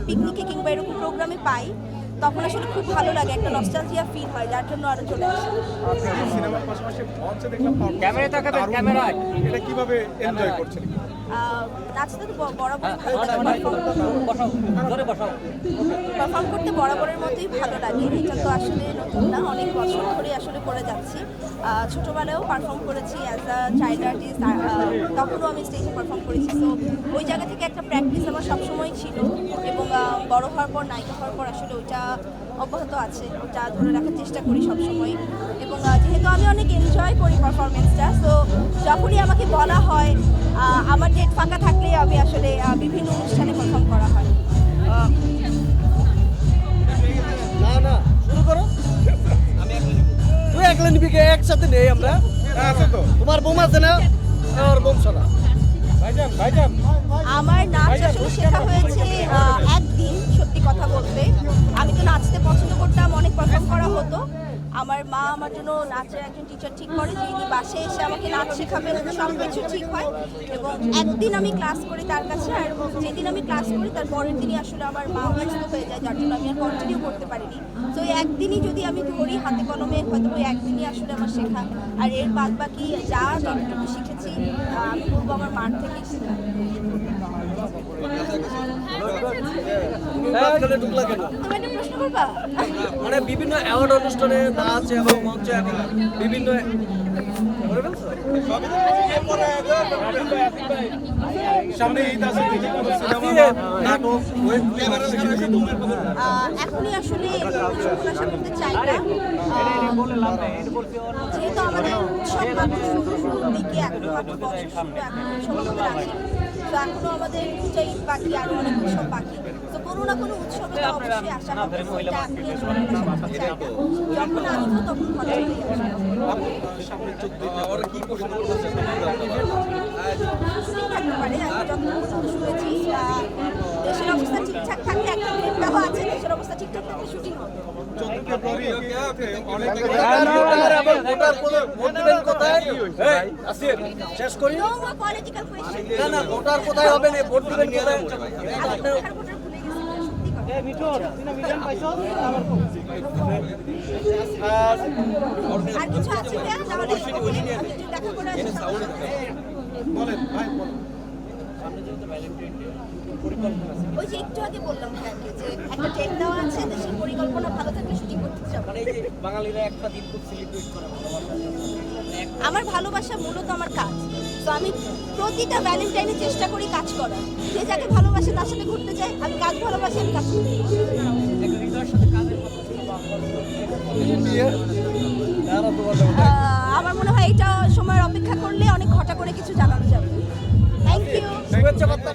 পিকনিকে কিংবা এরকম প্রোগ্রামে পাই তখন আসলে খুব ভালো লাগে, একটা নস্টালজিয়া ফিল হয়, যার জন্য আরো চলে আসে। সিনেমার পাশাপাশি মঞ্চে দেখলাম ক্যামেরায় তাকাবেন, ক্যামেরায়। এটা কিভাবে এনজয় করছেন? নাচতে তো বরাবরই ভালো লাগে, পারফর্ম করতে বরাবরের মতোই ভালো লাগে। এটা তো আসলে নতুন না, অনেক বছর ধরে আসলে করে যাচ্ছি। ছোটোবেলায়ও পারফর্ম করেছি অ্যাজ আ চাইল্ড আর্টিস্ট, তখনও আমি স্টেজে পারফর্ম করেছি। তো ওই জায়গা থেকে একটা প্র্যাকটিস আমার সবসময় ছিল এবং বড় হওয়ার পর, নায়িকা হওয়ার পর আসলে ওইটা অব্যাহত আছে, ওটা ধরে রাখার চেষ্টা করি সবসময়। এবং যেহেতু আমি অনেক এনজয় করি পারফরমেন্সটা, তো যখনই আমাকে বলা হয়, আমার ডেট ফাঁকা থাকলে আমি আসলে বিভিন্ন অনুষ্ঠানে পারফর্ম করা হয়। না শুরু করো। তুই একলা নিবি কে? একসাথে নেই আমরা। আছে তো তোমার বোম আছে না? আর বোম শোনা। ভাইজান আমার নাচ আসলে শেখা হয়েছে একদিন, সত্যি কথা বলতে। আমি তো নাচতে পছন্দ করতাম, অনেক পারফর্ম করা হতো। আমার মা আমার জন্য নাচের একজন টিচার ঠিক করে, যিনি বাসে এসে আমাকে নাচ শেখাবেন, সব কিছু ঠিক হয়। এবং একদিন আমি ক্লাস করি তার কাছে, আর যেদিন আমি ক্লাস করি তার পরের দিনই আসলে আমার মা অসুস্থ হয়ে যায়, যার জন্য আমি আর কন্টিনিউ করতে পারিনি। তো এই একদিনই যদি আমি ধরি হাতে কলমে, হয়তো ওই একদিনই আসলে আমার শেখা। আর এর বাদ বাকি যা যতটুকু শিখেছি আমি বলবো আমার মার থেকেই শেখা। ঢুকলা কেন? তুমি একটা প্রশ্ন করবা? মানে বিভিন্ন অ্যাওয়ার্ড অনুষ্ঠানে নাচ এবং মঞ্চে এখন বিভিন্ন সামনে ঈদ আছে, কোনো সিনেমা নাটক ওয়েব এখনই আসলে প্রত্যাশা করতে চাই না, যেহেতু আমাদের উৎসব মাত্র শুরুর দিকে, এখনো মাত্র বছর শুরু, এখন উৎসব আমাদের আসে। তো এখনো আমাদের দুটো ঈদ বাকি, আরো অনেক উৎসব বাকি। তো কোনো না কোনো উৎসবে তো অবশ্যই আসা হবে, সেটা এখনই আসলে প্রত্যাশা করতে চাই না। যখন আসবো তখন ভালো করেই আসবো। শুটিং থাকতে পারে, আমি যতটুকু পর্যন্ত শুনেছি দেশের অবস্থা ঠিকঠাক থাকলে একটা প্লেনটাও আছে, দেশের অবস্থা ঠিকঠাক থাকলে শুটিং হবে। শেষ করি। No more political question. না ভোটার কোথায় হবে না, ভোট দিবেন কোথায়? আমি ভোটার ভুলে গেছি, সত্যি কথা। আর কিছু আছে কি? তাহলে আমি একটু দেখা করে আসি। বলেন ভাই বলেন। ওই যে একটু আগে বললাম ভাইয়াকে যে একটা ডেট দেওয়া আছে, দেশের পরিকল্পনা ভালো থাকলে শুটিং করতে যাবো। বাঙালিরা একটা দিন খুব সেলিব্রেট করে আমার ভালোবাসা মূলত আমার কাজ, তো আমি প্রতিটা ভ্যালেন্টাইনে চেষ্টা করি কাজ করার। যে যাকে ভালোবাসে তার সাথে ঘুরতে যাই, আমি কাজ ভালোবাসি, আমি কাজ করি। আমার মনে হয় এটা সময়ের অপেক্ষা করলে অনেক ঘটা করে কিছু জানানো যাবে। Thank you. শুভেচ্ছা বার্তা।